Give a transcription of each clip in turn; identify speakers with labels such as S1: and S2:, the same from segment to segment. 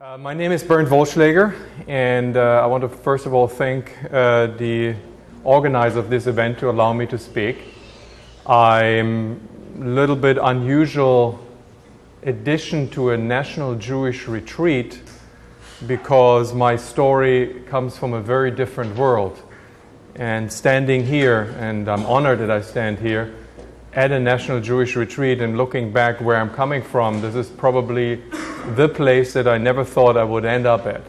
S1: My name is Bernd Wollschlaeger, and I want to first of all thank the organizer of this event to allow me to speak. I'm a little bit unusual addition to a national Jewish retreat because my story comes from a very different world. And standing here, and I'm honored that I stand here, at a national Jewish retreat and looking back where I'm coming from, this is probably the place that I never thought I would end up at.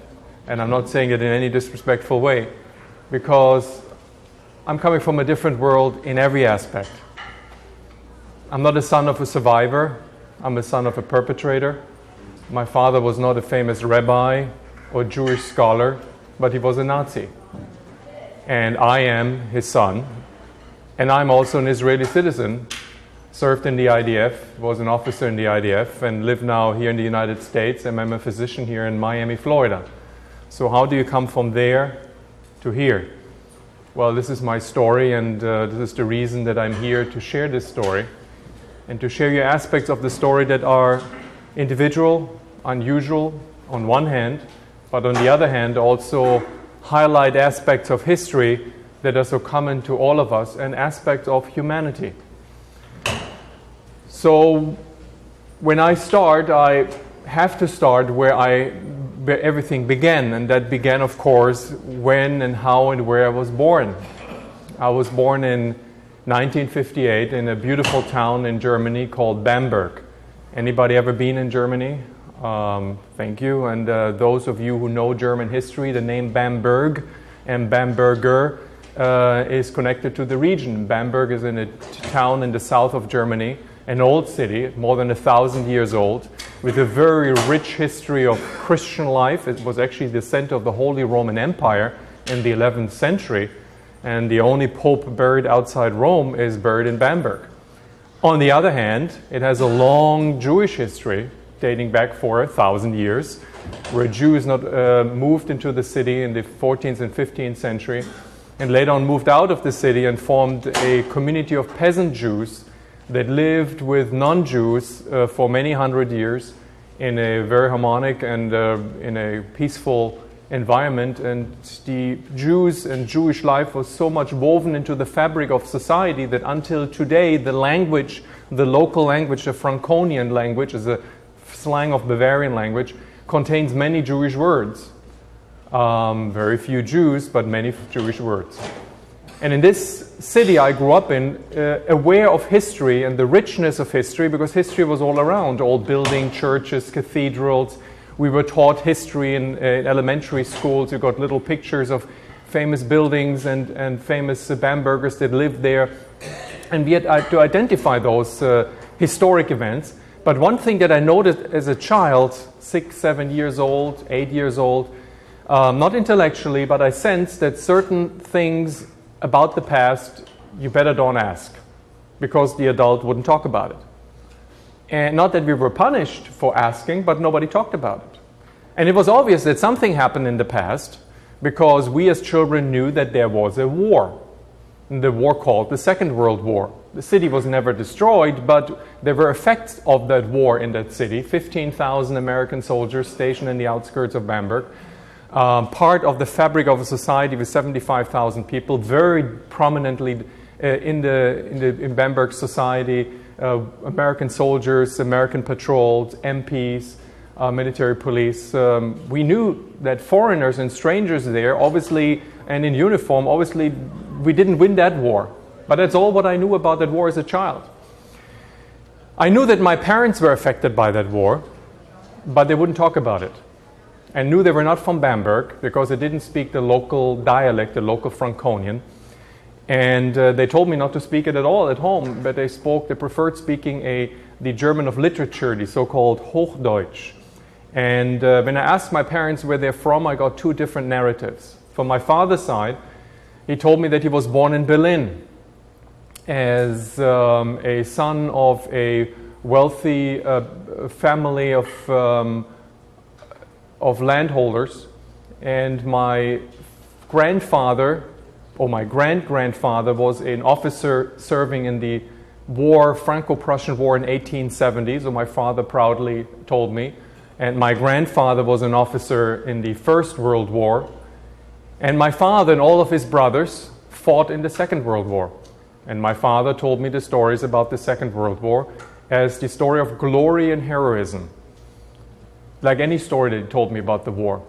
S1: And I'm not saying it in any disrespectful way, because I'm coming from a different world in every aspect. I'm not a son of a survivor, I'm a son of a perpetrator. My father was not a famous rabbi or Jewish scholar, but he was a Nazi. And I am his son. And I'm also an Israeli citizen, served in the IDF, was an officer in the IDF, and live now here in the United States, and I'm a physician here in Miami, Florida. So how do you come from there to here? Well, this is my story, and this is the reason that I'm here to share this story, and to share you aspects of the story that are individual, unusual on one hand, but on the other hand also highlight aspects of history that are so common to all of us, and aspects of humanity. So when I start, I have to start where everything began, and that began, of course, when and how and where I was born. I was born in 1958 in a beautiful town in Germany called Bamberg. Anybody ever been in Germany? Thank you. And those of you who know German history, the name Bamberg and Bamberger is connected to the region. Bamberg is in a town in the south of Germany, an old city, more than 1,000 years old, with a very rich history of Christian life. It was actually the center of the Holy Roman Empire in the 11th century, and the only pope buried outside Rome is buried in Bamberg. On the other hand, it has a long Jewish history dating back for 1,000 years, where Jews moved into the city in the 14th and 15th century, and later on moved out of the city and formed a community of peasant Jews that lived with non-Jews for many hundred years in a very harmonic and in a peaceful environment. And the Jews and Jewish life was so much woven into the fabric of society that until today the language, the local language, the Franconian language, is a slang of Bavarian language, contains many Jewish words. Very few Jews, but many Jewish words. And in this city I grew up in, aware of history and the richness of history, because history was all around, old buildings, churches, cathedrals. We were taught history in elementary schools. You got little pictures of famous buildings and famous Bambergers that lived there. And we had to identify those historic events. But one thing that I noticed as a child, 6, 7 years old, 8 years old, not intellectually, but I sensed that certain things about the past you better don't ask, because the adult wouldn't talk about it. And not that we were punished for asking, but nobody talked about it. And it was obvious that something happened in the past, because we as children knew that there was a war. The war called the Second World War. The city was never destroyed, but there were effects of that war in that city. 15,000 American soldiers stationed in the outskirts of Bamberg. Part of the fabric of a society with 75,000 people, very prominently in Bamberg society, American soldiers, American patrols, MPs, military police. We knew that foreigners and strangers there, obviously, and in uniform, obviously, we didn't win that war. But that's all what I knew about that war as a child. I knew that my parents were affected by that war, but they wouldn't talk about it. I knew they were not from Bamberg because they didn't speak the local dialect, the local Franconian. And they told me not to speak it at all at home, but they preferred speaking the German of literature, the so-called Hochdeutsch. And when I asked my parents where they're from, I got two different narratives. From my father's side, he told me that he was born in Berlin as a son of a wealthy family of landholders, and my grandfather, or my great-grandfather, was an officer serving in the war, Franco-Prussian War in 1870, so my father proudly told me. And my grandfather was an officer in the First World War. And my father and all of his brothers fought in the Second World War. And my father told me the stories about the Second World War as the story of glory and heroism. Like any story that he told me about the war.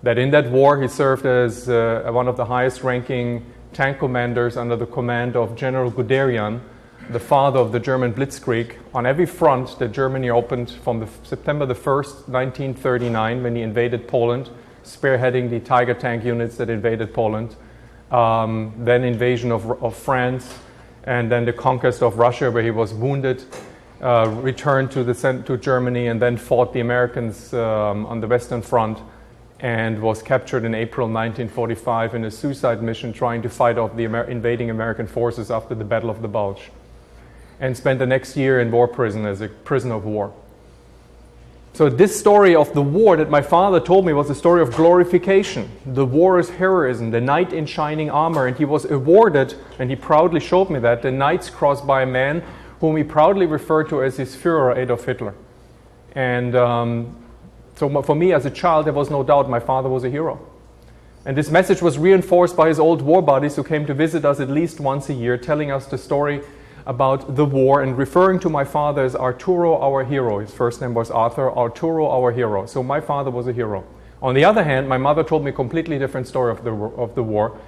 S1: That in that war he served as one of the highest ranking tank commanders under the command of General Guderian, the father of the German Blitzkrieg, on every front that Germany opened from September the 1st, 1939, when he invaded Poland, spearheading the Tiger tank units that invaded Poland, then invasion of France, and then the conquest of Russia, where he was wounded, returned to Germany, and then fought the Americans on the Western Front, and was captured in April 1945 in a suicide mission trying to fight off the invading American forces after the Battle of the Bulge, and spent the next year in war prison as a prisoner of war. So this story of the war that my father told me was a story of glorification. The war is heroism, the knight in shining armor, and he was awarded, and he proudly showed me that, the Knight's Cross by a man whom he proudly referred to as his Führer, Adolf Hitler. And so for me as a child, there was no doubt my father was a hero. And this message was reinforced by his old war buddies who came to visit us at least once a year, telling us the story about the war and referring to my father as Arturo, our hero. His first name was Arthur. Arturo, our hero. So my father was a hero. On the other hand, my mother told me a completely different story of the war.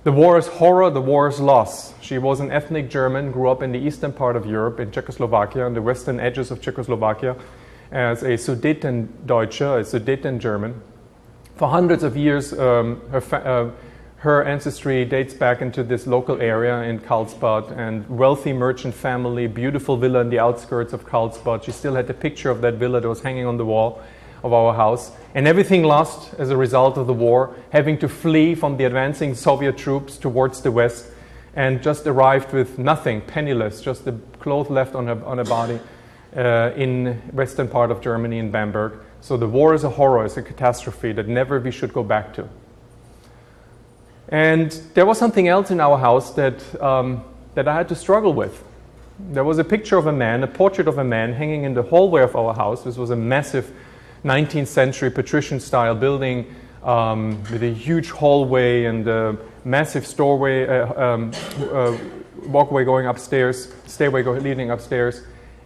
S1: The war is horror, the war is loss. She was an ethnic German, grew up in the eastern part of Europe, in Czechoslovakia, on the western edges of Czechoslovakia, as a Sudetendeutsche, a Sudeten German. For hundreds of years, her ancestry dates back into this local area in Karlsbad, and wealthy merchant family, beautiful villa in the outskirts of Karlsbad. She still had the picture of that villa that was hanging on the wall of our house. And everything lost as a result of the war, having to flee from the advancing Soviet troops towards the west, and just arrived with nothing, penniless, just the clothes left on her body in western part of Germany, in Bamberg. So the war is a horror, it's a catastrophe that never we should go back to. And there was something else in our house that I had to struggle with. There was a picture of a man, a portrait of a man hanging in the hallway of our house. This was a massive 19th century patrician-style building with a huge hallway and a massive walkway going upstairs, stairway leading upstairs.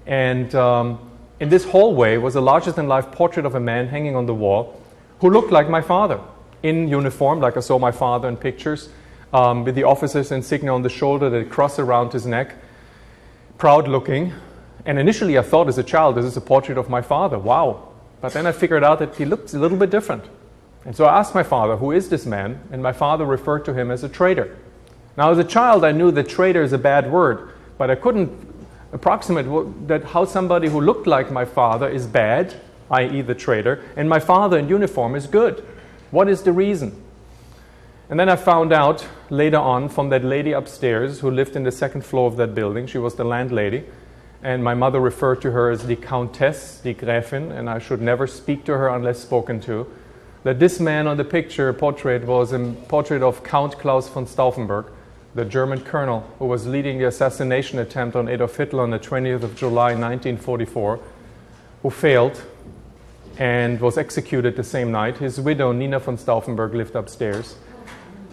S1: And in this hallway was a larger-than-life portrait of a man hanging on the wall who looked like my father, in uniform, like I saw my father in pictures, with the officer's insignia on the shoulder, the cross around his neck, proud-looking. And initially I thought as a child, this is a portrait of my father. Wow. But then I figured out that he looked a little bit different. And so I asked my father, who is this man? And my father referred to him as a traitor. Now as a child I knew that traitor is a bad word, but I couldn't approximate that how somebody who looked like my father is bad, i.e. the traitor, and my father in uniform is good. What is the reason? And then I found out later on from that lady upstairs who lived in the second floor of that building. She was the landlady, and my mother referred to her as the Countess, die Gräfin, and I should never speak to her unless spoken to. That this man on the picture portrait was a portrait of Count Klaus von Stauffenberg, the German colonel who was leading the assassination attempt on Adolf Hitler on the 20th of July 1944, who failed and was executed the same night. His widow, Nina von Stauffenberg, lived upstairs.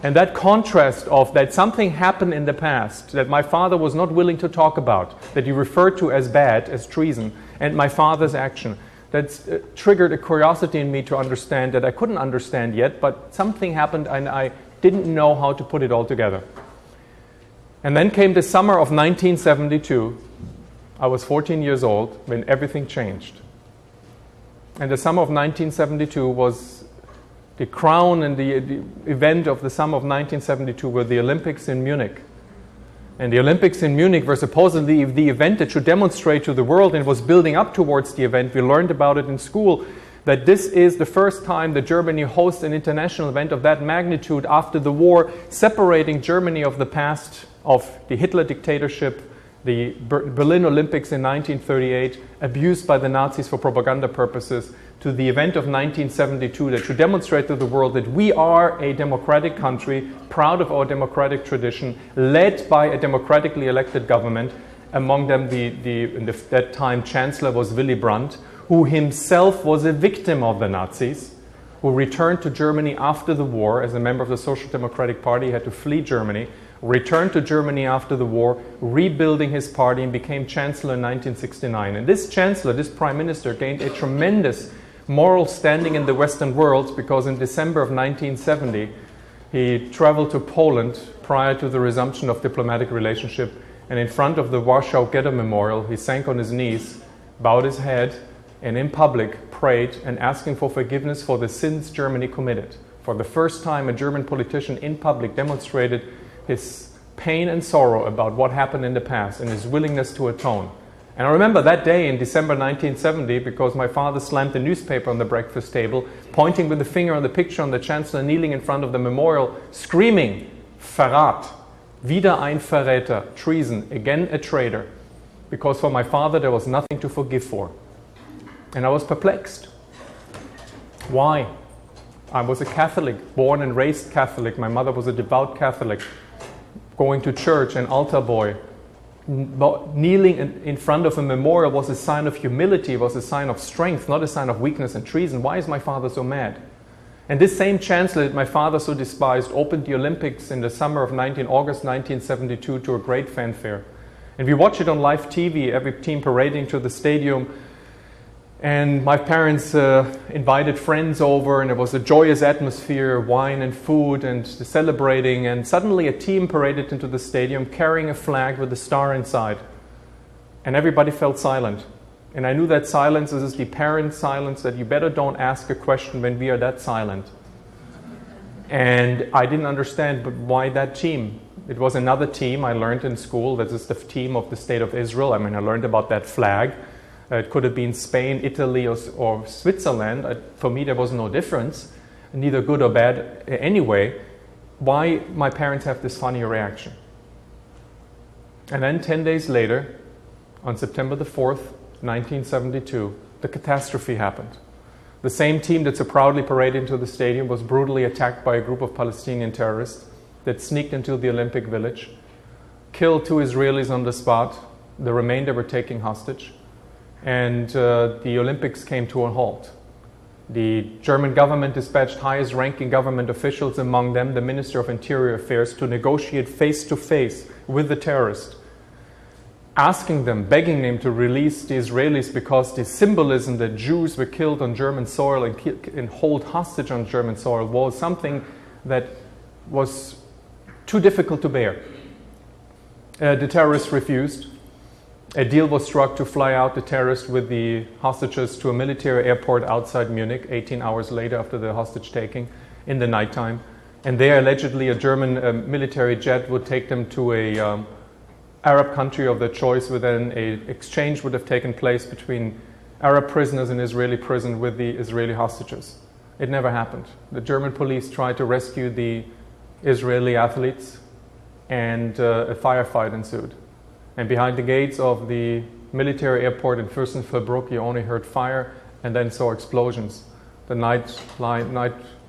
S1: And that contrast of that something happened in the past that my father was not willing to talk about, that he referred to as bad, as treason, and my father's action, that triggered a curiosity in me to understand that I couldn't understand yet, but something happened and I didn't know how to put it all together. And then came the summer of 1972. I was 14 years old when everything changed. And the summer of 1972 was the crown, and the event of the summer of 1972 were the Olympics in Munich. And the Olympics in Munich were supposedly the event that should demonstrate to the world, and was building up towards the event. We learned about it in school, that this is the first time that Germany hosts an international event of that magnitude after the war, separating Germany of the past of the Hitler dictatorship, the Berlin Olympics in 1938, abused by the Nazis for propaganda purposes, to the event of 1972 that should demonstrate to the world that we are a democratic country, proud of our democratic tradition, led by a democratically elected government. Among them, that time, Chancellor was Willy Brandt, who himself was a victim of the Nazis, who returned to Germany after the war as a member of the Social Democratic Party. He had to flee Germany, returned to Germany after the war, rebuilding his party, and became chancellor in 1969. And this chancellor, this prime minister, gained a tremendous moral standing in the Western world because in December of 1970, he traveled to Poland prior to the resumption of diplomatic relationship, and in front of the Warsaw Ghetto Memorial, he sank on his knees, bowed his head, and in public prayed and asking for forgiveness for the sins Germany committed. For the first time, a German politician in public demonstrated his pain and sorrow about what happened in the past and his willingness to atone. And I remember that day in December 1970 because my father slammed the newspaper on the breakfast table, pointing with the finger on the picture on the chancellor kneeling in front of the memorial, screaming, Verrat, wieder ein Verräter, treason, again a traitor. Because for my father there was nothing to forgive for. And I was perplexed. Why? I was a Catholic, born and raised Catholic. My mother was a devout Catholic, going to church, an altar boy. Kneeling in front of a memorial was a sign of humility, was a sign of strength, not a sign of weakness and treason. Why is my father so mad? And this same chancellor that my father so despised opened the Olympics in the summer of August 1972 to a great fanfare. And we watched it on live TV, every team parading to the stadium. And my parents invited friends over, and it was a joyous atmosphere, wine and food and celebrating. And suddenly a team paraded into the stadium carrying a flag with a star inside. And everybody felt silent. And I knew that silence is the parent silence, that you better don't ask a question when we are that silent. And I didn't understand, but why that team? It was another team I learned in school. That is the team of the State of Israel. I mean, I learned about that flag. It could have been Spain, Italy, or Switzerland. For me, there was no difference, neither good or bad anyway. Why my parents have this funny reaction? And then 10 days later, on September the 4th, 1972, the catastrophe happened. The same team that so proudly paraded into the stadium was brutally attacked by a group of Palestinian terrorists that sneaked into the Olympic Village, killed 2 Israelis on the spot. The remainder were taken hostage. And the Olympics came to a halt. The German government dispatched highest ranking government officials, among them the Minister of Interior Affairs, to negotiate face-to-face with the terrorists, asking them, begging them to release the Israelis because the symbolism that Jews were killed on German soil and hold hostage on German soil was something that was too difficult to bear. The terrorists refused. A deal was struck to fly out the terrorists with the hostages to a military airport outside Munich 18 hours later after the hostage taking in the nighttime. And there allegedly a German military jet would take them to a Arab country of their choice, where then an exchange would have taken place between Arab prisoners in Israeli prison with the Israeli hostages. It never happened. The German police tried to rescue the Israeli athletes, and a firefight ensued. And behind the gates of the military airport in Fürstenfeldbruck, you only heard fire and then saw explosions. The night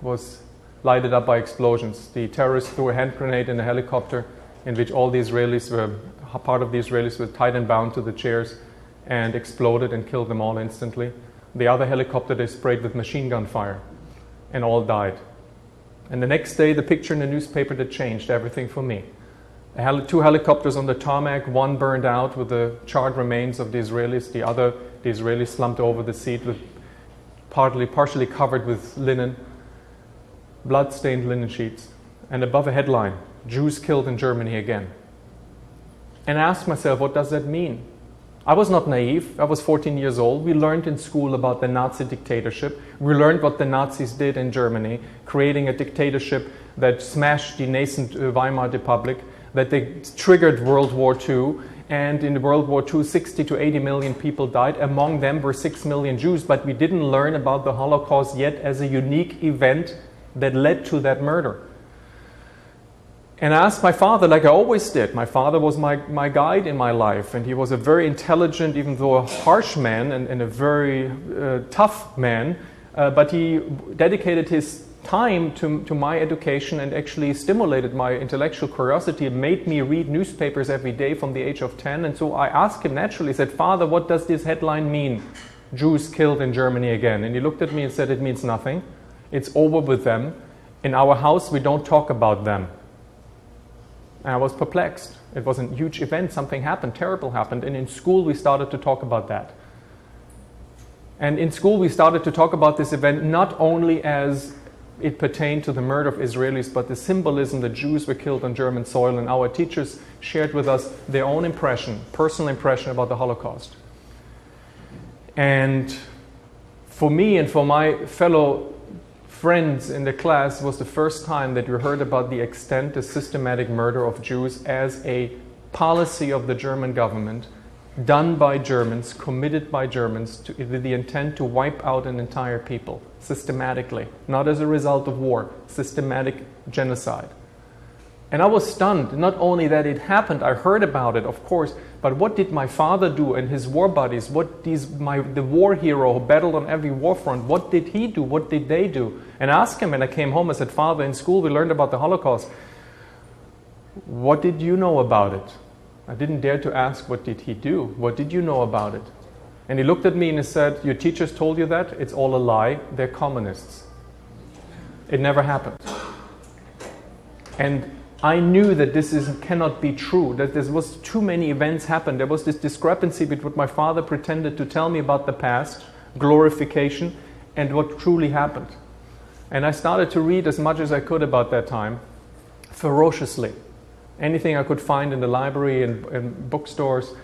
S1: was lighted up by explosions. The terrorists threw a hand grenade in a helicopter in which all the Israelis were, part of the Israelis were tied and bound to the chairs, and exploded and killed them all instantly. The other helicopter they sprayed with machine gun fire, and all died. And the next day, the picture in the newspaper that changed everything for me. 2 helicopters on the tarmac, one burned out with the charred remains of the Israelis, the Israelis slumped over the seat with partially covered with linen, blood-stained linen sheets, and above a headline, Jews killed in Germany again. And I asked myself, what does that mean? I was not naive. I was 14 years old. We learned in school about the Nazi dictatorship. We learned what the Nazis did in Germany, creating a dictatorship that smashed the nascent Weimar Republic, that they triggered World War II. And in World War II, 60 to 80 million people died. Among them were 6 million Jews. But we didn't learn about the Holocaust yet as a unique event that led to that murder. And I asked my father, like I always did. My father was my guide in my life, and he was a very intelligent, even though a harsh man, and a very tough man, but he dedicated his time to my education and actually stimulated my intellectual curiosity and made me read newspapers every day from the age of 10. And so I asked him naturally, I said, Father, what does this headline mean? Jews killed in Germany again. And he looked at me and said, it means nothing. It's over with them. In our house, we don't talk about them. And I was perplexed. It was a huge event. Something happened, terrible happened. And in school, we started to talk about that. And in school, we started to talk about this event not only as it pertained to the murder of Israelis, but the symbolism that Jews were killed on German soil. And our teachers shared with us their own impression, personal impression about the Holocaust. And for me and for my fellow friends in the class, was the first time that we heard about the extent, the systematic murder of Jews as a policy of the German government, done by Germans, committed by Germans, with the intent to wipe out an entire people, systematically, not as a result of war, systematic genocide. And I was stunned. Not only that it happened, I heard about it, of course, but what did my father do and his war buddies? The war hero who battled on every war front, what did he do? What did they do? And I asked him when I came home, I said, Father, in school we learned about the Holocaust. What did you know about it? I didn't dare to ask, what did he do? What did you know about it? And he looked at me and he said, your teachers told you that? It's all a lie. They're communists. It never happened. And I knew that cannot be true, that there was too many events happened. There was this discrepancy between what my father pretended to tell me about the past, glorification, and what truly happened. And I started to read as much as I could about that time, ferociously. Anything I could find in the library and bookstores.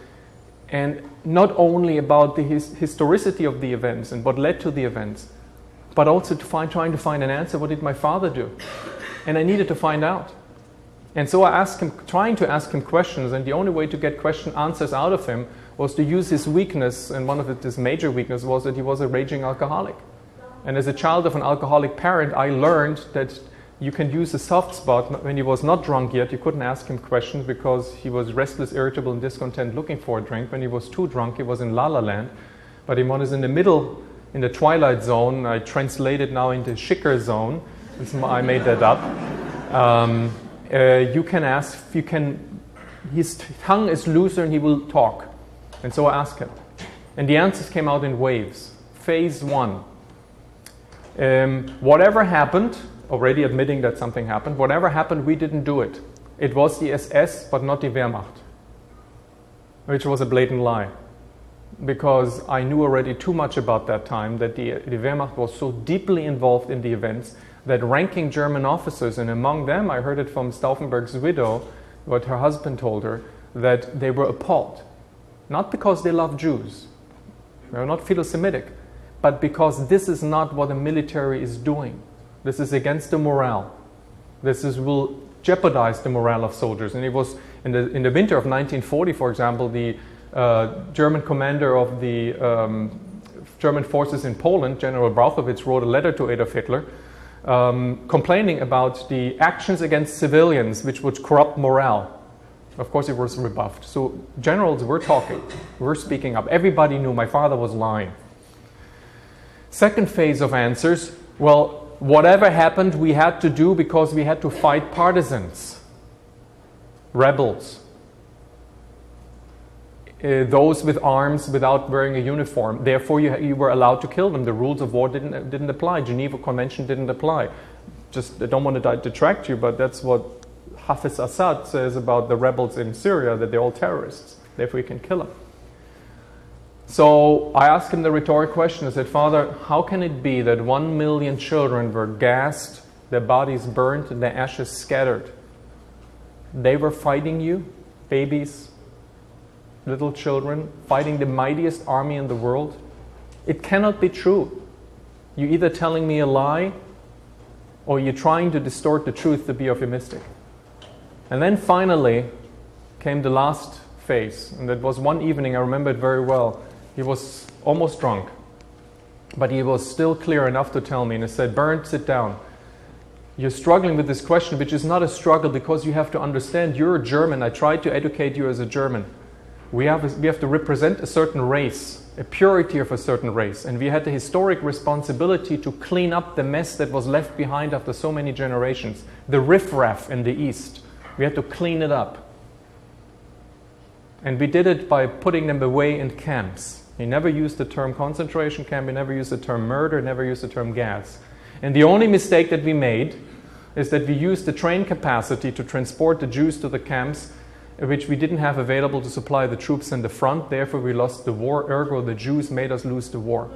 S1: And not only about the historicity of the events and what led to the events, but also trying to find an answer. What did my father do? And I needed to find out. And so I asked him, trying to ask him questions, and the only way to get answers out of him was to use his weakness, and one of his major weaknesses was that he was a raging alcoholic. And as a child of an alcoholic parent, I learned that you can use a soft spot. When he was not drunk yet, you couldn't ask him questions because he was restless, irritable, and discontent looking for a drink. When he was too drunk, he was in La La Land. But when he was in the middle, in the twilight zone, I translated now into Schicker zone. I made that up. His tongue is looser and he will talk. And so I asked him. And the answers came out in waves. Phase 1. Whatever happened, already admitting that something happened, whatever happened, we didn't do it. It was the SS, but not the Wehrmacht. Which was a blatant lie. Because I knew already too much about that time, that the Wehrmacht was so deeply involved in the events that ranking German officers, and among them, I heard it from Stauffenberg's widow, what her husband told her, that they were appalled. Not because they love Jews, they were not philo-Semitic, but because this is not what the military is doing. This is against the morale. Will jeopardize the morale of soldiers. And it was in the winter of 1940, for example, the German commander of the German forces in Poland, General Brauchowitz, wrote a letter to Adolf Hitler, complaining about the actions against civilians which would corrupt morale. Of course, it was rebuffed. So generals were talking, were speaking up. Everybody knew my father was lying. Second phase of answers, well, whatever happened we had to do because we had to fight partisans, rebels, those with arms without wearing a uniform. Therefore, you were allowed to kill them. The rules of war didn't apply. Geneva Convention didn't apply. Just, I don't want to detract you, but that's what Hafiz Assad says about the rebels in Syria, that they're all terrorists. Therefore, you can kill them. So I asked him the rhetoric question. I said, Father, how can it be that 1 million children were gassed, their bodies burnt, and their ashes scattered? They were fighting you, babies, little children, fighting the mightiest army in the world? It cannot be true. You're either telling me a lie or you're trying to distort the truth to be optimistic. And then finally came the last phase. And that was one evening, I remember it very well. He was almost drunk. But he was still clear enough to tell me. And he said, Bernd, sit down. You're struggling with this question, which is not a struggle because you have to understand you're a German. I tried to educate you as a German. We have to represent a certain race, a purity of a certain race. And we had the historic responsibility to clean up the mess that was left behind after so many generations. The riffraff in the East. We had to clean it up. And we did it by putting them away in camps. He never used the term concentration camp, he never used the term murder, never used the term gas. And the only mistake that we made is that we used the train capacity to transport the Jews to the camps, which we didn't have available to supply the troops in the front. Therefore, we lost the war. Ergo, the Jews made us lose the war.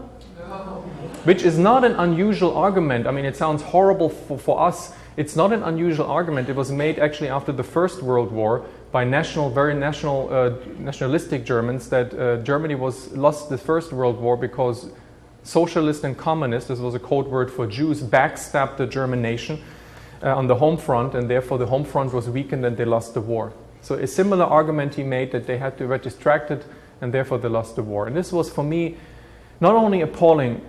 S1: Which is not an unusual argument. I mean, it sounds horrible for us. It's not an unusual argument. It was made actually after the First World War by nationalistic Germans, that Germany lost the First World War because socialists and communists, this was a code word for Jews, backstabbed the German nation on the home front, and therefore the home front was weakened and they lost the war. So a similar argument he made, that they were distracted and therefore they lost the war. And this was for me not only appalling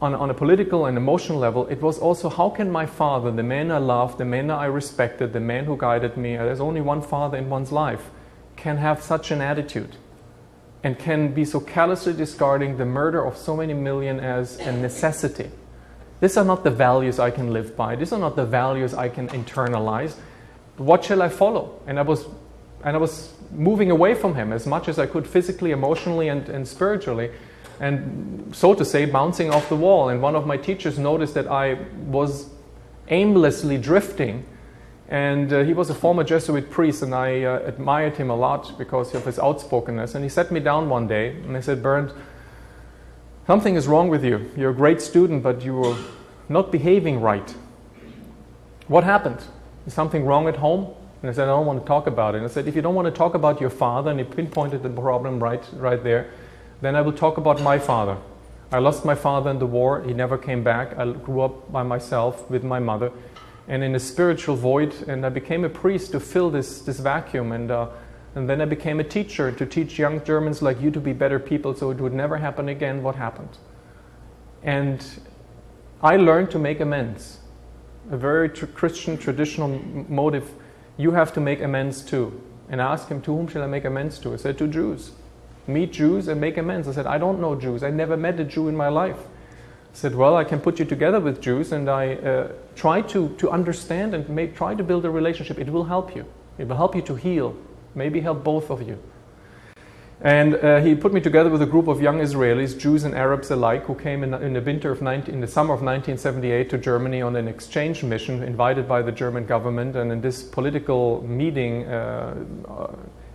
S1: on a political and emotional level, it was also, how can my father, the man I loved, the man I respected, the man who guided me, there's only one father in one's life, can have such an attitude and can be so callously discarding the murder of so many million as a necessity. These are not the values I can live by. These are not the values I can internalize. What shall I follow? And I was moving away from him as much as I could, physically, emotionally, and spiritually, and so to say, bouncing off the wall. And one of my teachers noticed that I was aimlessly drifting, and he was a former Jesuit priest, and I admired him a lot because of his outspokenness. And he sat me down one day and he said, "Bernd, something is wrong with you. You're a great student, but you were not behaving right. What happened? Is something wrong at home?" And I said, "I don't want to talk about it." And I said, "If you don't want to talk about your father," and he pinpointed the problem right there, "then I will talk about my father. I lost my father in the war. He never came back. I grew up by myself with my mother and in a spiritual void, and I became a priest to fill this vacuum. And then I became a teacher to teach young Germans like you to be better people so it would never happen again what happened. And I learned to make amends." A very Christian traditional motive. You have to make amends too. And I asked him, "To whom shall I make amends to?" I said, "To Jews. Meet Jews and make amends." I said, "I don't know Jews. I never met a Jew in my life." I said, "Well, I can put you together with Jews, and I try to understand and try to build a relationship. It will help you. It will help you to heal. Maybe help both of you." And he put me together with a group of young Israelis, Jews and Arabs alike, who came in the summer of 1978 to Germany on an exchange mission invited by the German government. And in this political meeting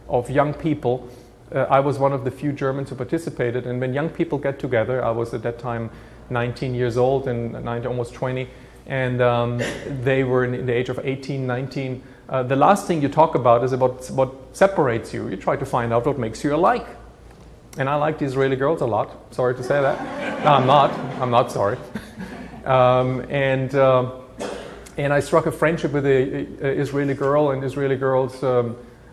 S1: of young people, I was one of the few Germans who participated. And when young people get together, I was at that time 19 years old and almost 20, and they were in the age of 18, 19. The last thing you talk about is about what separates you. You try to find out what makes you alike. And I like the Israeli girls a lot. Sorry to say that. No, I'm not sorry. And I struck a friendship with an Israeli girl, and Israeli girls,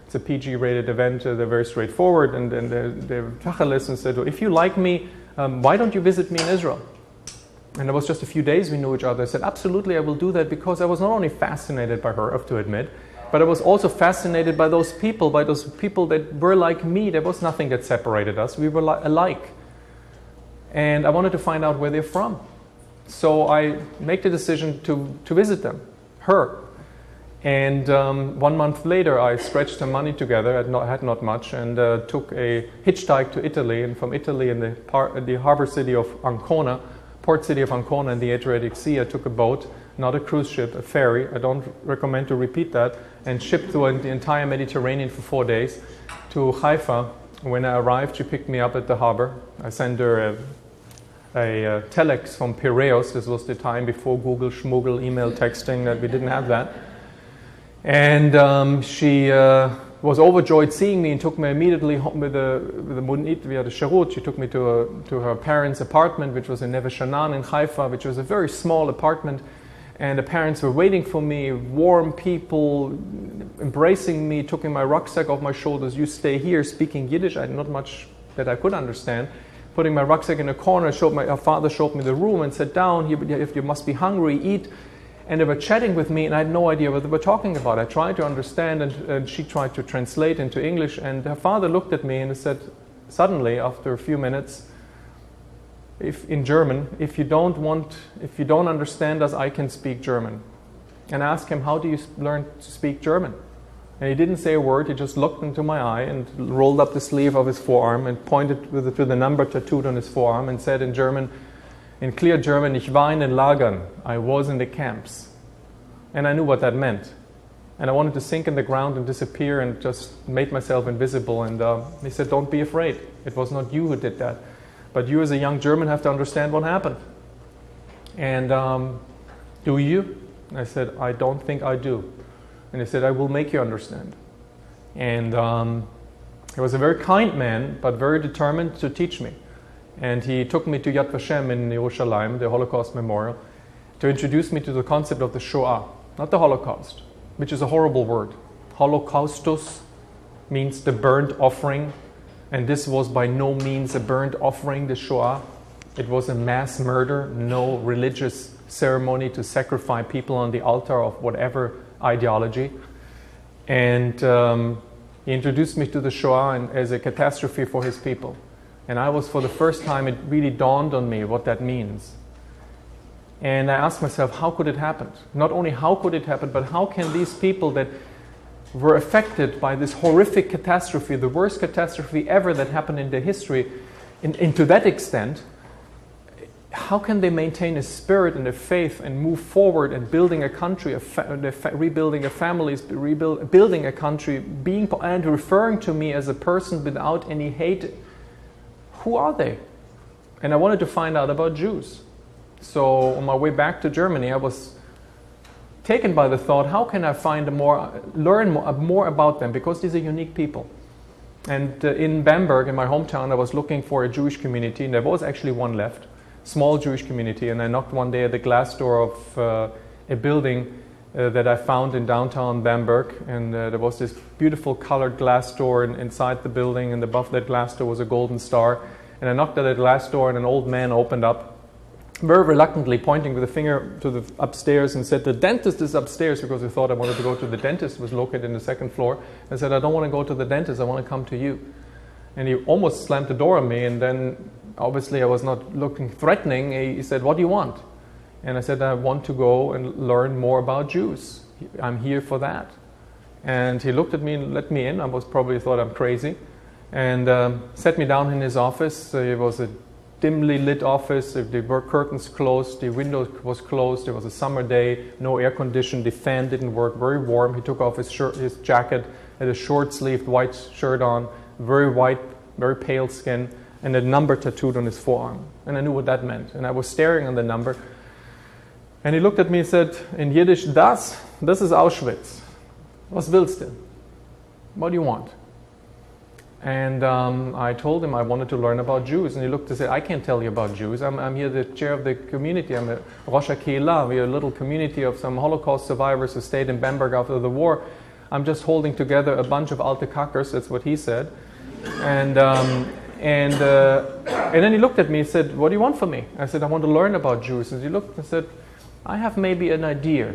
S1: it's a PG-rated event. They're very straightforward, and they're tacheles, and said, "Well, if you like me, why don't you visit me in Israel?" And it was just a few days we knew each other. I said, "Absolutely, I will do that," because I was not only fascinated by her, I have to admit, but I was also fascinated by those people that were like me. There was nothing that separated us. We were alike. And I wanted to find out where they're from. So I made the decision to visit them, her. And 1 month later, I scratched some money together. I had not much, and took a hitchhike to Italy. And from Italy, in the harbor city of Ancona, port city of Ancona in the Adriatic Sea, I took a boat, not a cruise ship, a ferry. I don't recommend to repeat that. And shipped through the entire Mediterranean for 4 days to Haifa. When I arrived, she picked me up at the harbor. I sent her a telex from Piraeus. This was the time before Google, Schmoogle, email texting, that we didn't have that. And she was overjoyed seeing me and took me immediately home with the Munit via the Sharut. She took me to her parents' apartment, which was in Neve Sha'anan in Haifa, which was a very small apartment. And the parents were waiting for me, warm people, embracing me, taking my rucksack off my shoulders. "You stay here," speaking Yiddish. I had not much that I could understand. Putting my rucksack in a corner, her father showed me the room and sat down. "You must be hungry, eat." And they were chatting with me, and I had no idea what they were talking about. I tried to understand, and she tried to translate into English. And her father looked at me and said, suddenly, after a few minutes, in German, if you don't understand us, I can speak German. And I asked him, "How do you learn to speak German?" And he didn't say a word, he just looked into my eye and rolled up the sleeve of his forearm and pointed to the number tattooed on his forearm and said in German, in clear German, ich war in den Lagern, I was in the camps. And I knew what that meant. And I wanted to sink in the ground and disappear and just made myself invisible. And he said, don't be afraid. It was not you who did that. But you as a young German have to understand what happened. And do you? And I said, I don't think I do. And he said, I will make you understand. And he was a very kind man, but very determined to teach me. And he took me to Yad Vashem in Yerushalayim, the Holocaust Memorial, to introduce me to the concept of the Shoah, not the Holocaust, which is a horrible word. Holocaustus means the burnt offering, and this was by no means a burnt offering, the Shoah. It was a mass murder, no religious ceremony to sacrifice people on the altar of whatever ideology. And he introduced me to the Shoah as a catastrophe for his people. And I was, for the first time, it really dawned on me what that means. And I asked myself, how could it happen? Not only how could it happen, but how can these people that were affected by this horrific catastrophe, the worst catastrophe ever that happened in their history, and to that extent, how can they maintain a spirit and a faith and move forward and building a country, rebuilding a family, building a country, and referring to me as a person without any hate? Who are they? And I wanted to find out about Jews. So on my way back to Germany, I was taken by the thought, how can I learn more about them? Because these are unique people. And in Bamberg, in my hometown, I was looking for a Jewish community, and there was actually one left, small Jewish community. And I knocked one day at the glass door of a building that I found in downtown Bamberg. And there was this beautiful colored glass door inside the building, and above that glass door was a golden star. And I knocked at the glass door, and an old man opened up, very reluctantly pointing with a finger to the upstairs, and said, the dentist is upstairs, because he thought I wanted to go to the dentist. It was located in the second floor. I said, I don't want to go to the dentist, I want to come to you. And he almost slammed the door on me, and then obviously I was not looking threatening. He said, what do you want? And I said, I want to go and learn more about Jews. I'm here for that. And he looked at me and let me in. I probably thought I'm crazy. And sat me down in his office. It was a dimly lit office. The curtains closed, the window was closed. It was a summer day, no air condition. The fan didn't work. Very warm. He took off his jacket, had a short-sleeved white shirt on, very white, very pale skin, and a number tattooed on his forearm. And I knew what that meant. And I was staring on the number. And he looked at me and said in Yiddish, das is Auschwitz. Was willst du? What do you want? And I told him I wanted to learn about Jews. And he looked and said, I can't tell you about Jews. I'm here the chair of the community. I'm a Rosh HaKehillah. We're a little community of some Holocaust survivors who stayed in Bamberg after the war. I'm just holding together a bunch of alte Kackers. That's what he said. And then he looked at me and said, what do you want from me? I said, I want to learn about Jews. And he looked and said, I have maybe an idea,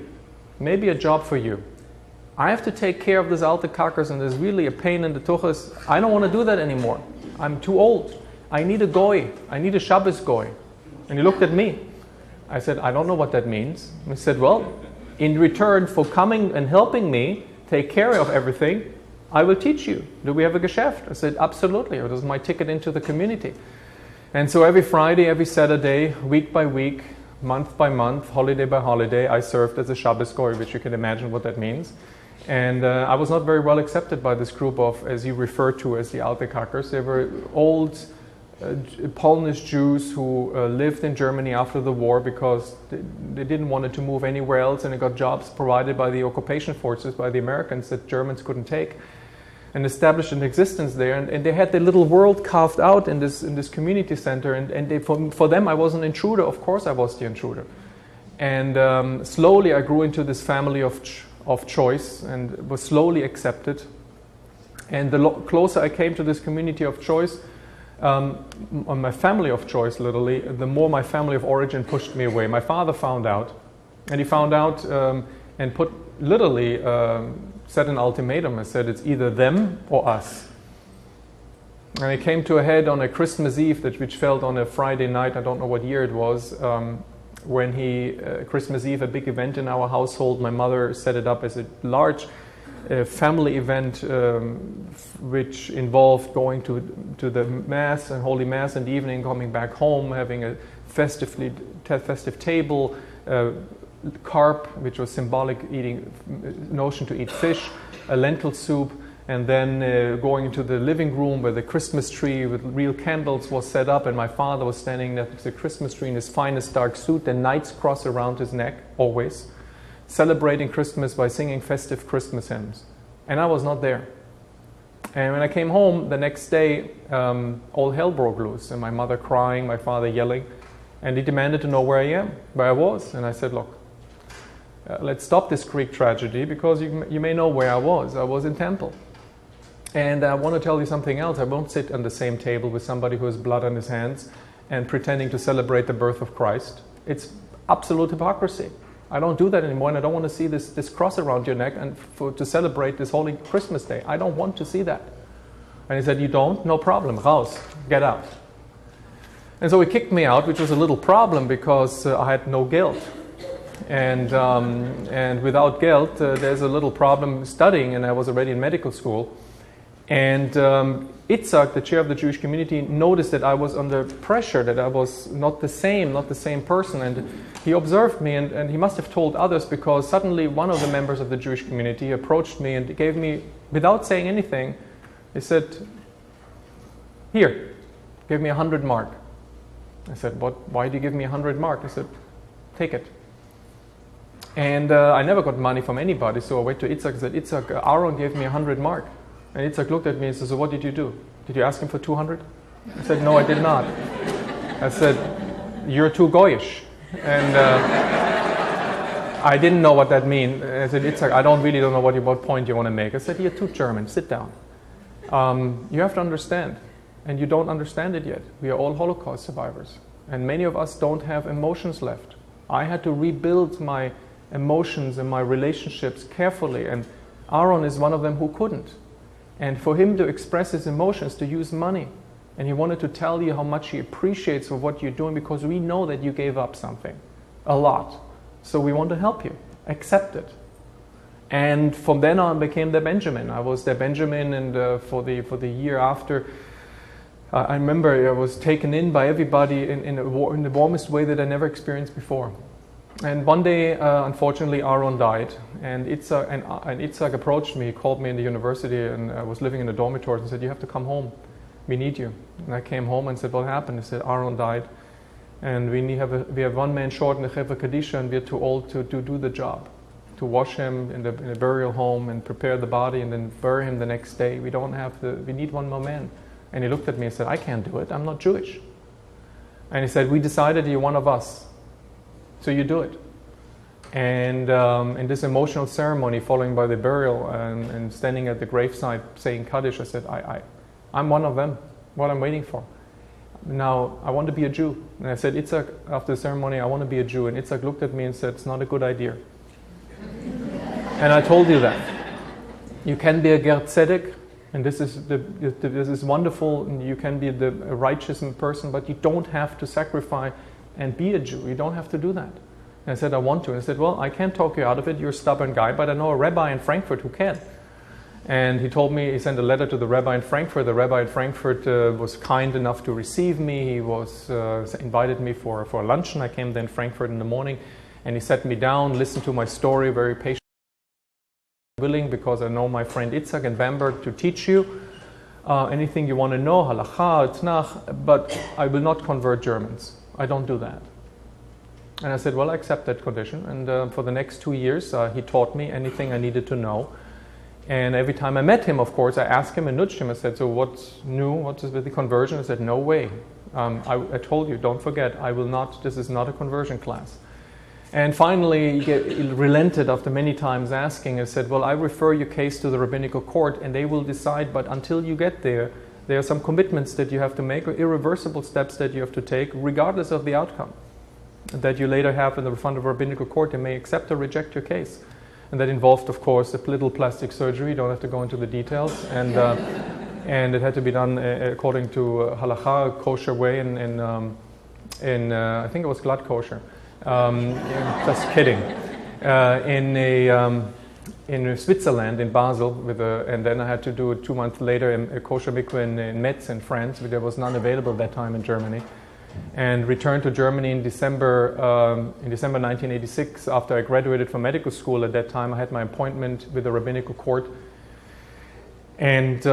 S1: maybe a job for you. I have to take care of these alte Kackers, and there's really a pain in the tuchas. I don't want to do that anymore. I'm too old. I need a goy. I need a Shabbos goy. And he looked at me. I said, I don't know what that means. And he said, well, in return for coming and helping me take care of everything, I will teach you. Do we have a Geschäft? I said, absolutely. It was my ticket into the community. And so every Friday, every Saturday, week by week, month by month, holiday by holiday, I served as a Shabbos goy, which you can imagine what that means. And I was not very well accepted by this group of, as you refer to as the alte Kackers. They were old Polish Jews who lived in Germany after the war because they didn't want to move anywhere else, and they got jobs provided by the occupation forces, by the Americans, that Germans couldn't take, and established an existence there. And they had their little world carved out in this community center, and for them I was an intruder. Of course I was the intruder. And slowly I grew into this family of choice and was slowly accepted. And the closer I came to this community of choice, on my family of choice, literally, the more my family of origin pushed me away. My father found out, and he found out and put literally set an ultimatum and said it's either them or us. And it came to a head on a Christmas Eve, which fell on a Friday night. I don't know what year it was. When Christmas Eve, a big event in our household, my mother set it up as a large a family event which involved going to the Mass and Holy Mass in the evening, coming back home, having a festive table, carp, which was symbolic notion to eat fish, a lentil soup, and then going into the living room where the Christmas tree with real candles was set up, and my father was standing next to the Christmas tree in his finest dark suit, the knight's cross around his neck, always, celebrating Christmas by singing festive Christmas hymns. And I was not there. And when I came home the next day, all hell broke loose, and my mother crying, my father yelling, and he demanded to know where I was. And I said, look, let's stop this Greek tragedy, because you may know where I was. I was in temple. And I want to tell you something else. I won't sit on the same table with somebody who has blood on his hands and pretending to celebrate the birth of Christ. It's absolute hypocrisy. I don't do that anymore, and I don't want to see this cross around your neck and to celebrate this holy Christmas day. I don't want to see that. And he said, you don't? No problem. Raus. Get out. And so he kicked me out, which was a little problem because I had no guilt. And without guilt, there's a little problem studying, and I was already in medical school. And Itzhak, the chair of the Jewish community, noticed that I was under pressure, that I was not the same person. And he observed me, and he must have told others, because suddenly one of the members of the Jewish community approached me and gave me, without saying anything, he said, here, gave me 100 mark. I said, why do you give me 100 mark? He said, take it. And I never got money from anybody, so I went to Itzhak and said, Itzhak, Aaron gave me 100 mark. And Itzhak looked at me and said, so what did you do? Did you ask him for 200? I said, no, I did not. I said, you're too goyish. And I didn't know what that meant. I said, Itzhak, I don't know what point you want to make. I said, you're too German, sit down. You have to understand, and you don't understand it yet. We are all Holocaust survivors, and many of us don't have emotions left. I had to rebuild my emotions and my relationships carefully, and Aaron is one of them who couldn't. And for him to express his emotions, to use money, and he wanted to tell you how much he appreciates for what you're doing, because we know that you gave up something, a lot. So we want to help you. Accept it. And from then on became their Benjamin. I was their Benjamin, and for the year after, I remember I was taken in by everybody in the warmest way that I never experienced before. And one day, unfortunately, Aaron died, and Itzhak approached me. He called me in the university, and I was living in the dormitories, and said, you have to come home. We need you. And I came home and said, what happened? He said, Aaron died, and we have one man short in the Chevra Kadisha, and we're too old to do the job, to wash him in a burial home and prepare the body and then bury him the next day. We need one more man. And he looked at me and said, I can't do it. I'm not Jewish. And he said, we decided you're one of us. So you do it. And in this emotional ceremony following by the burial and standing at the graveside saying Kaddish, I said, I'm one of them. What I'm waiting for. Now, I want to be a Jew. And I said, Itzhak, after the ceremony, I want to be a Jew. And Itzhak looked at me and said, it's not a good idea. And I told you that. You can be a Ger Tzedek, and this is wonderful, and you can be a righteous person, but you don't have to sacrifice and be a Jew. You don't have to do that. And I said, I want to. And I said, well, I can't talk you out of it. You're a stubborn guy, but I know a rabbi in Frankfurt who can. And he told me, he sent a letter to the rabbi in Frankfurt. The rabbi in Frankfurt was kind enough to receive me. He invited me for a luncheon. I came then in Frankfurt in the morning, and he sat me down, listened to my story, very patient, willing, because I know my friend Itzhak in Bamberg, to teach you anything you want to know, halacha, tnach, but I will not convert Germans. I don't do that. And I said, well, I accept that condition. And for the next 2 years, he taught me anything I needed to know. And every time I met him, of course, I asked him and nudged him. I said, so what's new? What's with the conversion? I said, no way. I told you, don't forget, I will not, this is not a conversion class. And finally, he relented after many times asking and said, well, I refer your case to the rabbinical court, and they will decide, but until you get there are some commitments that you have to make, or irreversible steps that you have to take, regardless of the outcome that you later have in the front of a rabbinical court. They may accept or reject your case. And that involved, of course, a little plastic surgery. You don't have to go into the details. And it had to be done according to halacha, kosher way, in I think it was glad kosher. Just kidding. in Switzerland, in Basel, and then I had to do it 2 months later in a kosher mikveh in Metz in France, but there was none available at that time in Germany. And returned to Germany in December 1986 after I graduated from medical school. At that time I had my appointment with the rabbinical court and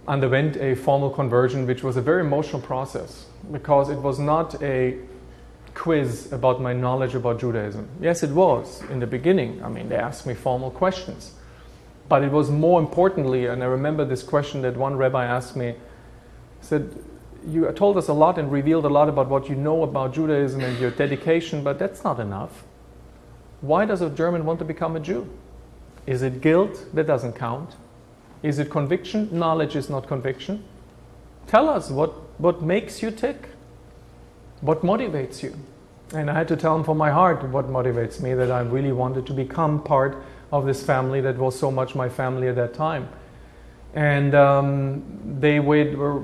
S1: underwent a formal conversion, which was a very emotional process because it was not a quiz about my knowledge about Judaism. Yes, it was in the beginning. I mean, they asked me formal questions. But it was more importantly, and I remember this question that one rabbi asked me, said, you told us a lot and revealed a lot about what you know about Judaism and your dedication, but that's not enough. Why does a German want to become a Jew? Is it guilt? That doesn't count. Is it conviction? Knowledge is not conviction. Tell us what makes you tick. What motivates you? And I had to tell him from my heart what motivates me, that I really wanted to become part of this family that was so much my family at that time. And they were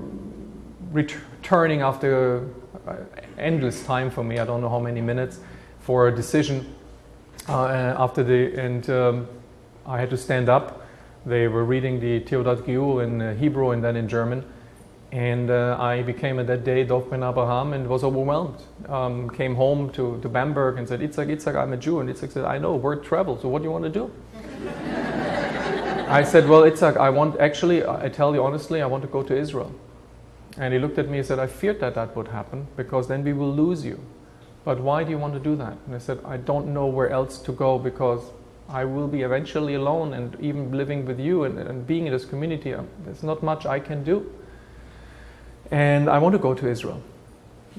S1: returning after endless time for me, I don't know how many minutes, for a decision I had to stand up. They were reading the Teudat Geul in Hebrew and then in German. And I became at that day Dov Ben Abraham and was overwhelmed. Came home to Bamberg and said, Itzhak, I'm a Jew. And Itzhak said, I know, word travels, so what do you want to do? I said, well, Itzhak, I tell you honestly, I want to go to Israel. And he looked at me and said, I feared that would happen because then we will lose you. But why do you want to do that? And I said, I don't know where else to go because I will be eventually alone, and even living with you and being in this community, there's not much I can do. And I want to go to Israel.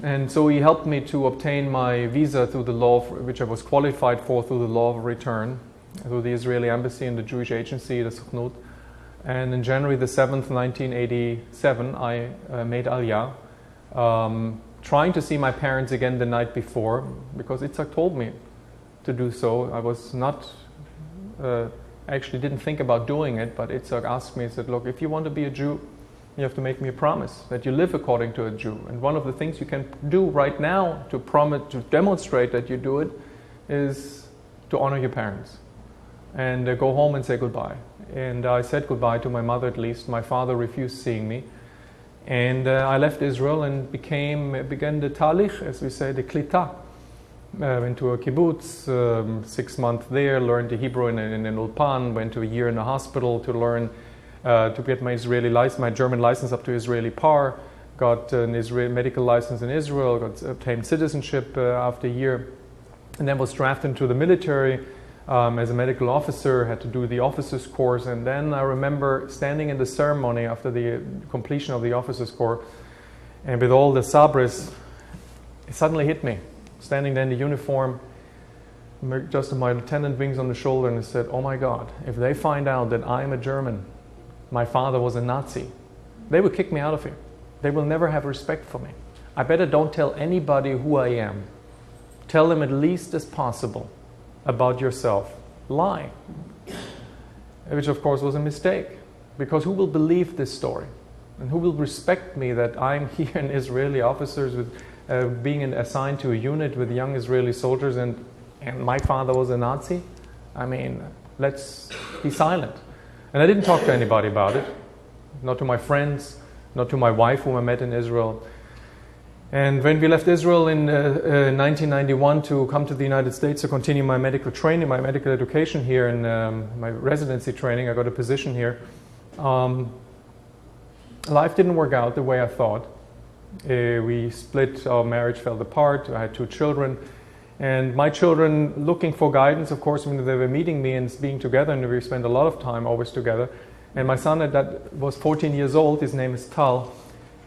S1: And so he helped me to obtain my visa through the law, which I was qualified for through the law of return, through the Israeli embassy and the Jewish agency, the Sukhnut. And in January the 7th, 1987, I made Aliyah, trying to see my parents again the night before, because Itzhak told me to do so. I was not, actually didn't think about doing it, but Itzhak asked me, he said, look, if you want to be a Jew, you have to make me a promise that you live according to a Jew. And one of the things you can do right now to demonstrate that you do it is to honor your parents and go home and say goodbye. And I said goodbye to my mother at least. My father refused seeing me. And I left Israel and began the talich, as we say, the klita. Went to a kibbutz, 6 months there, learned the Hebrew in an ulpan, went to a year in a hospital to learn to get my Israeli license, my German license up to Israeli par, got an Israeli medical license in Israel, obtained citizenship after a year, and then was drafted into the military as a medical officer, had to do the officer's course, and then I remember standing in the ceremony after the completion of the officer's course, and with all the sabres, it suddenly hit me, standing there in the uniform, just my lieutenant wings on the shoulder, and he said, oh my God, if they find out that I'm a German, my father was a Nazi, they will kick me out of here. They will never have respect for me. I better don't tell anybody who I am. Tell them at least as possible about yourself. Lie. Which of course was a mistake, because who will believe this story? And who will respect me that I'm here in Israeli officers with being assigned to a unit with young Israeli soldiers and my father was a Nazi? I mean, let's be silent. And I didn't talk to anybody about it, not to my friends, not to my wife whom I met in Israel. And when we left Israel in 1991 to come to the United States to continue my medical training, my medical education here and my residency training, I got a position here. Life didn't work out the way I thought. We split, our marriage fell apart, I had 2 children. And my children, looking for guidance, of course, when they were meeting me and being together, and we spent a lot of time always together. And my son that was 14 years old, his name is Tal,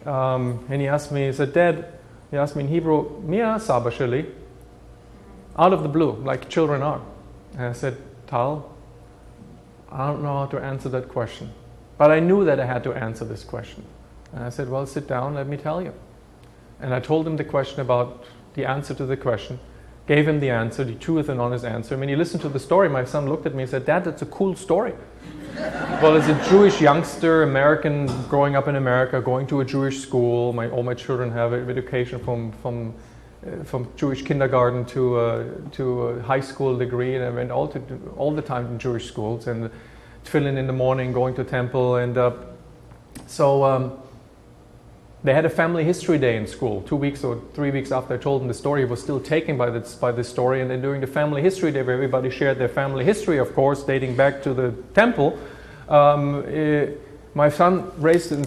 S1: and he asked me, he said, Dad, he asked me in Hebrew, Mia Saba Sheli, out of the blue, like children are. And I said, Tal, I don't know how to answer that question. But I knew that I had to answer this question. And I said, well, sit down, let me tell you. And I told him the question about the answer to the question. Gave him the answer, the truth and honest answer. When he listened to the story, my son looked at me and said, Dad, that's a cool story. Well, as a Jewish youngster, American, growing up in America, going to a Jewish school, all my children have education from from Jewish kindergarten to a high school degree, and I went all the time in Jewish schools, and tefillin in the morning, going to temple, and so they had a family history day in school. 2 weeks or 3 weeks after I told them the story, he was still taken by this story, and then during the family history day, where everybody shared their family history, of course, dating back to the temple, my son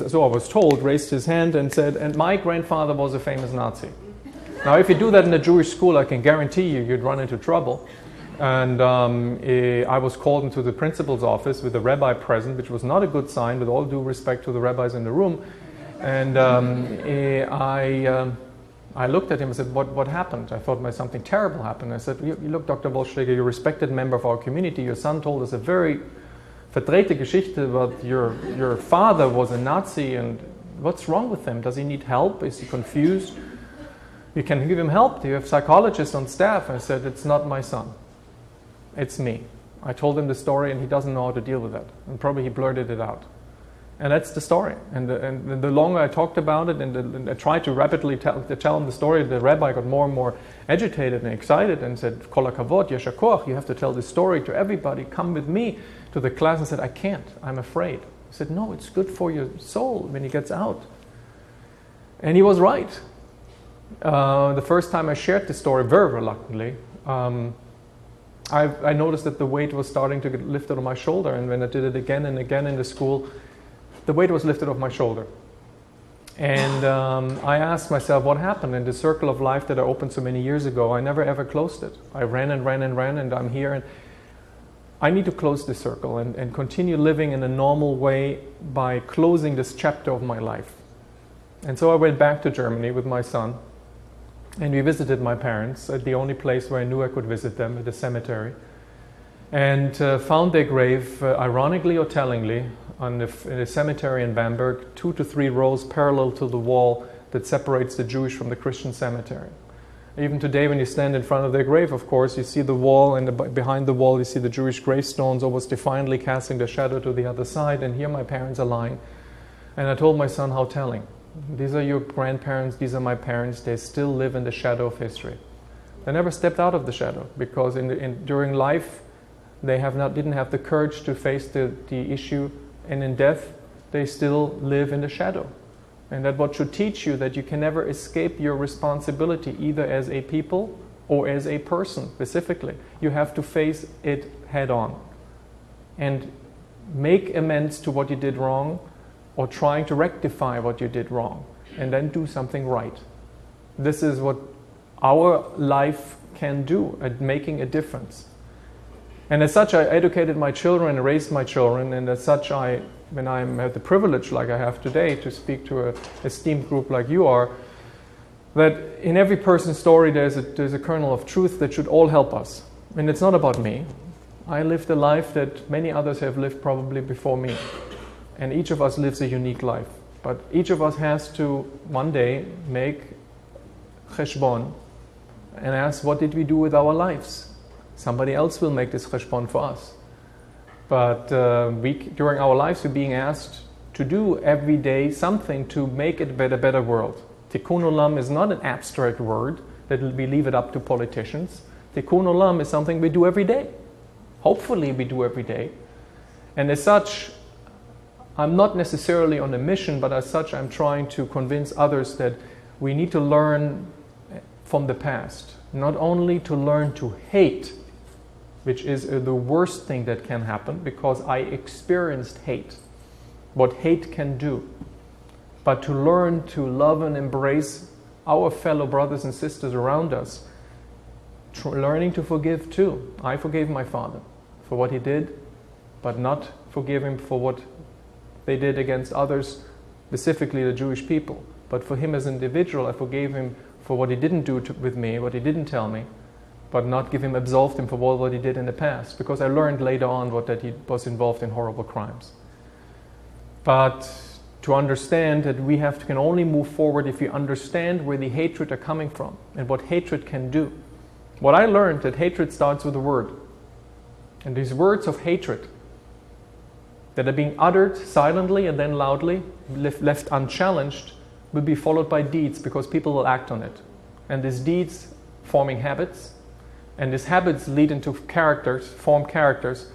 S1: so I was told, raised his hand and said, and my grandfather was a famous Nazi. Now, if you do that in a Jewish school, I can guarantee you'd run into trouble. And I was called into the principal's office with the rabbi present, which was not a good sign, with all due respect to the rabbis in the room. And I looked at him and said, what happened? I thought something terrible happened. I said, you look, Dr. Wollschlaeger, you're a respected member of our community. Your son told us a very verdrehte Geschichte about your father was a Nazi, and what's wrong with him? Does he need help? Is he confused? You can give him help. Do you have psychologists on staff? I said, it's not my son. It's me. I told him the story, and he doesn't know how to deal with that. And probably he blurted it out. And that's the story. And the longer I talked about it, and I tried to rapidly tell him the story, the rabbi got more and more agitated and excited and said, Kol hakavod, yesh hakoach, you have to tell this story to everybody. Come with me to the class. And said, I can't. I'm afraid. I said, no, it's good for your soul when he gets out. And he was right. The first time I shared the story, very reluctantly, I noticed that the weight was starting to get lifted on my shoulder, and when I did it again and again in the school, the weight was lifted off my shoulder. And I asked myself, what happened? In the circle of life that I opened so many years ago, I never ever closed it. I ran and ran and ran, and I'm here, and I need to close this circle and continue living in a normal way by closing this chapter of my life. And so I went back to Germany with my son, and we visited my parents at the only place where I knew I could visit them, at the cemetery, and found their grave, ironically or tellingly, in a cemetery in Bamberg, 2 to 3 rows parallel to the wall that separates the Jewish from the Christian cemetery. Even today, when you stand in front of their grave, of course, you see the wall, and behind the wall you see the Jewish gravestones almost defiantly casting their shadow to the other side, and here my parents are lying. And I told my son, how telling. These are your grandparents, these are my parents, they still live in the shadow of history. They never stepped out of the shadow, because during life they didn't have the courage to face the issue, and in death they still live in the shadow. And that what should teach you that you can never escape your responsibility, either as a people or as a person specifically. You have to face it head on and make amends to what you did wrong, or trying to rectify what you did wrong, and then do something right. This is what our life can do at making a difference. And as such, I educated my children and raised my children, and as such, when I have the privilege, like I have today, to speak to an esteemed group like you are, that in every person's story there's a kernel of truth that should all help us. And it's not about me. I lived a life that many others have lived probably before me. And each of us lives a unique life. But each of us has to one day make cheshbon and ask, what did we do with our lives? Somebody else will make this cheshbon for us. But during our lives, we're being asked to do every day something to make it a better world. Tikkun olam is not an abstract word that we leave it up to politicians. Tikkun olam is something we do every day. Hopefully we do every day. And as such, I'm not necessarily on a mission, but as such I'm trying to convince others that we need to learn from the past. Not only to learn to hate, which is the worst thing that can happen, because I experienced hate, what hate can do, but to learn to love and embrace our fellow brothers and sisters around us, learning to forgive too. I forgave my father for what he did, but not forgive him for what they did against others, specifically the Jewish people. But for him as an individual, I forgave him for what he didn't do with me, what he didn't tell me, but not absolved him for what he did in the past, because I learned later on that he was involved in horrible crimes. But to understand that we can only move forward if we understand where the hatred are coming from and what hatred can do. What I learned, that hatred starts with a word. And these words of hatred that are being uttered silently and then loudly, left unchallenged, will be followed by deeds, because people will act on it. and these deeds forming habits, and these habits lead into characters, form characters,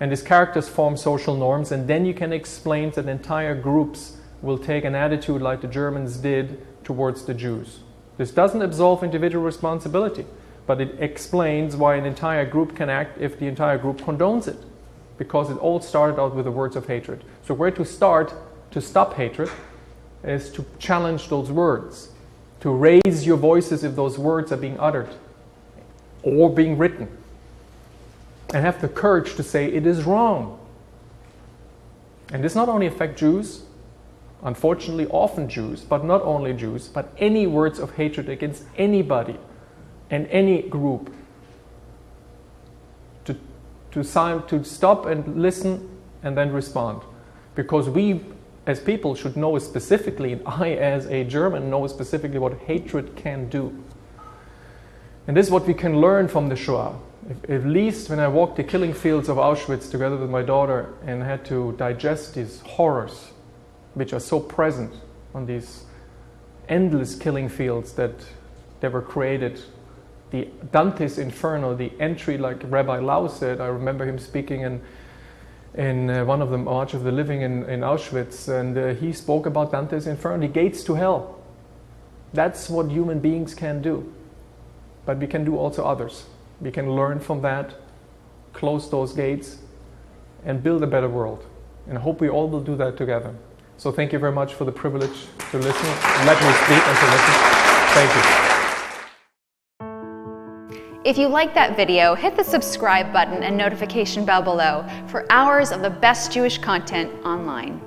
S1: and these characters form social norms, and then you can explain that entire groups will take an attitude like the Germans did towards the Jews. This doesn't absolve individual responsibility, but it explains why an entire group can act if the entire group condones it, because it all started out with the words of hatred. So where to start to stop hatred is to challenge those words, to raise your voices if those words are being uttered or being written, and have the courage to say it is wrong. And this not only affects Jews, unfortunately often Jews, but not only Jews, but any words of hatred against anybody and any group. To stop and listen and then respond. Because we as people should know specifically, and I as a German know specifically what hatred can do. And this is what we can learn from the Shoah. At least when I walked the killing fields of Auschwitz together with my daughter and had to digest these horrors which are so present on these endless killing fields that were created, the Dante's Inferno, the entry, like Rabbi Lau said, I remember him speaking in one of the March of the Living in Auschwitz, and he spoke about Dante's Inferno, the gates to hell. That's what human beings can do. But we can do also others. We can learn from that, close those gates, and build a better world. And I hope we all will do that together. So thank you very much for the privilege to listen. Let me speak and to listen. Thank you.
S2: If you like that video, hit the subscribe button and notification bell below for hours of the best Jewish content online.